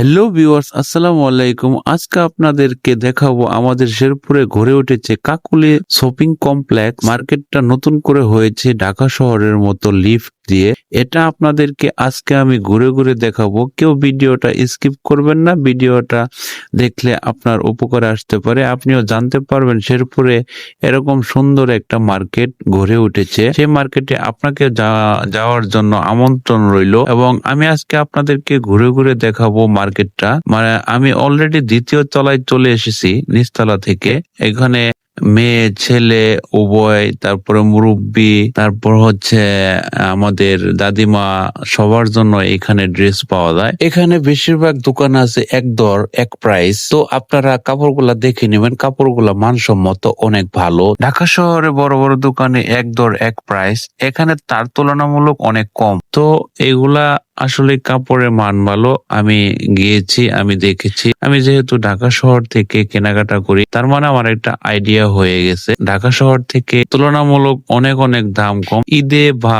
Hello viewers, আসসালামু আলাইকুম। আজকে আপনাদেরকে দেখাবো আমাদের শেরপুরে গড়ে উঠেছে কাকুলি শপিং কমপ্লেক্স। মার্কেটটা নতুন করে হয়েছে ঢাকা শহরের মতো লিফট দিয়ে। এটা আপনাদেরকে আজকে আমি ঘুরে ঘুরে দেখাবো। কেউ ভিডিওটা স্কিপ করবেন না, ভিডিওটা দেখলে আপনার উপকারে আসতে পারে। আপনিও জানতে পারবেন শেরপুরে এরকম সুন্দর একটা মার্কেট গড়ে উঠেছে। সেই মার্কেটে আপনাকে যাওয়ার জন্য আমন্ত্রণ রইল এবং আমি আজকে আপনাদেরকে ঘুরে ঘুরে দেখাবো মার্কেটটা। মানে আমি অলরেডি দ্বিতীয় তলায় চলে এসেছি নিচতলা থেকে। এখানে মেয়ে ছেলে উভয়, তারপরে মুরব্বি, তারপর হচ্ছে আমাদের দাদিমা, সবার জন্য এখানে ড্রেস পাওয়া যায়। এখানে বেশিরভাগ দোকান আছে এক দর এক প্রাইস। তো আপনারা কাপড়গুলা দেখে নেবেন, কাপড়গুলা মানসম্মত অনেক ভালো। ঢাকা শহরে বড় বড় দোকানে এক দর এক প্রাইস, এখানে তার তুলনামূলক অনেক কম। তো এগুলা আসলে কাপড়ের মান ভালো। আমি গিয়েছি, আমি দেখেছি। আমি যেহেতু ঢাকা শহর থেকে কেনাকাটা করি, তার মানে আমার একটা আইডিয়া হয়ে গেছে ঢাকা শহর থেকে তুলনামূলক অনেক অনেক দাম কম। ঈদে বা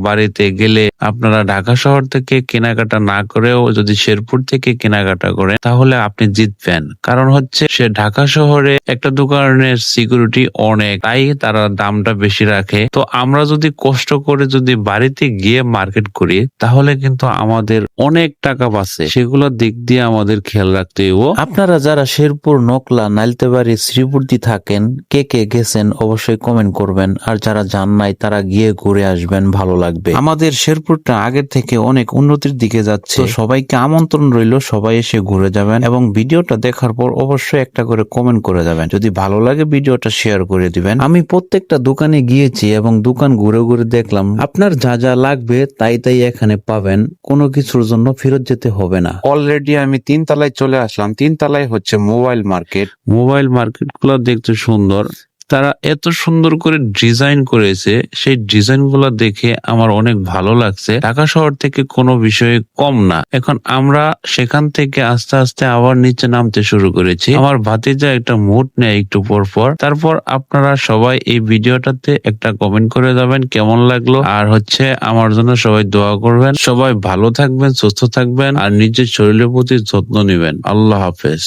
বাড়িতে গেলে আপনারা ঢাকা শহর থেকে কেনাকাটা না করেও যদি শেরপুর থেকে কেনাকাটা করেন তাহলে আপনি জিতবেন। কারণ হচ্ছে সে ঢাকা শহরে একটা দোকানের সিকিউরিটি অনেক, তাই তারা দামটা বেশি রাখে। তো আমরা যদি কষ্ট করে যদি বাড়িতে গিয়ে মার্কেট করি তাহলে কিন্তু আমাদের অনেক টাকা বাঁচে। সেগুলোর দিক দিয়ে আমাদের খেয়াল রাখতে হইব। আপনারা যারা শেরপুর, নকলা, নাইলতেবাড়ি, শ্রীপুরদি থাকেন, কে কে গেছেন অবশ্যই কমেন্ট করবেন। আর যারা যান নাই তারা গিয়ে ঘুরে আসবেন, ভালো লাগবে। আমাদের শেরপুরটা আগের থেকে অনেক উন্নতির দিকে যাচ্ছে। তো সবাইকে আমন্ত্রণ রইল, সবাই এসে ঘুরে যাবেন এবং ভিডিওটা দেখার পর অবশ্যই একটা করে কমেন্ট করে যাবেন। যদি ভালো লাগে ভিডিওটা শেয়ার করে দিবেন। আমি প্রত্যেকটা দোকানে গিয়েছি এবং দোকান ঘুরে ঘুরে দেখলাম। আপনার যা যা লাগবে তাই তাই এখানে পাবেন, কোনো কিছুর জন্য ফেরত যেতে হবে না। অলরেডি আমি 3 তলায় চলে আসলাম। 3 তলায় হচ্ছে মোবাইল মার্কেট। মোবাইল মার্কেট গুলো দেখতে সুন্দর। তারা এত সুন্দর করে ডিজাইন করেছে, সেই ডিজাইন গুলো দেখে আমার অনেক ভালো লাগছে। ঢাকা শহর থেকে কোনো বিষয়ে কম না। এখন আমরা সেখান থেকে আস্তে আস্তে আবার নিচে নামতে শুরু করেছি। আমার ভাতিজা একটা মুড নেয় একটু পর পর। তারপর আপনারা সবাই এই ভিডিওটাতে একটা কমেন্ট করে যাবেন কেমন লাগলো, আর হচ্ছে আমার জন্য সবাই দোয়া করবেন। সবাই ভালো থাকবেন, সুস্থ থাকবেন আর নিজের শরীরের প্রতি যত্ন নেবেন। আল্লাহ হাফেজ।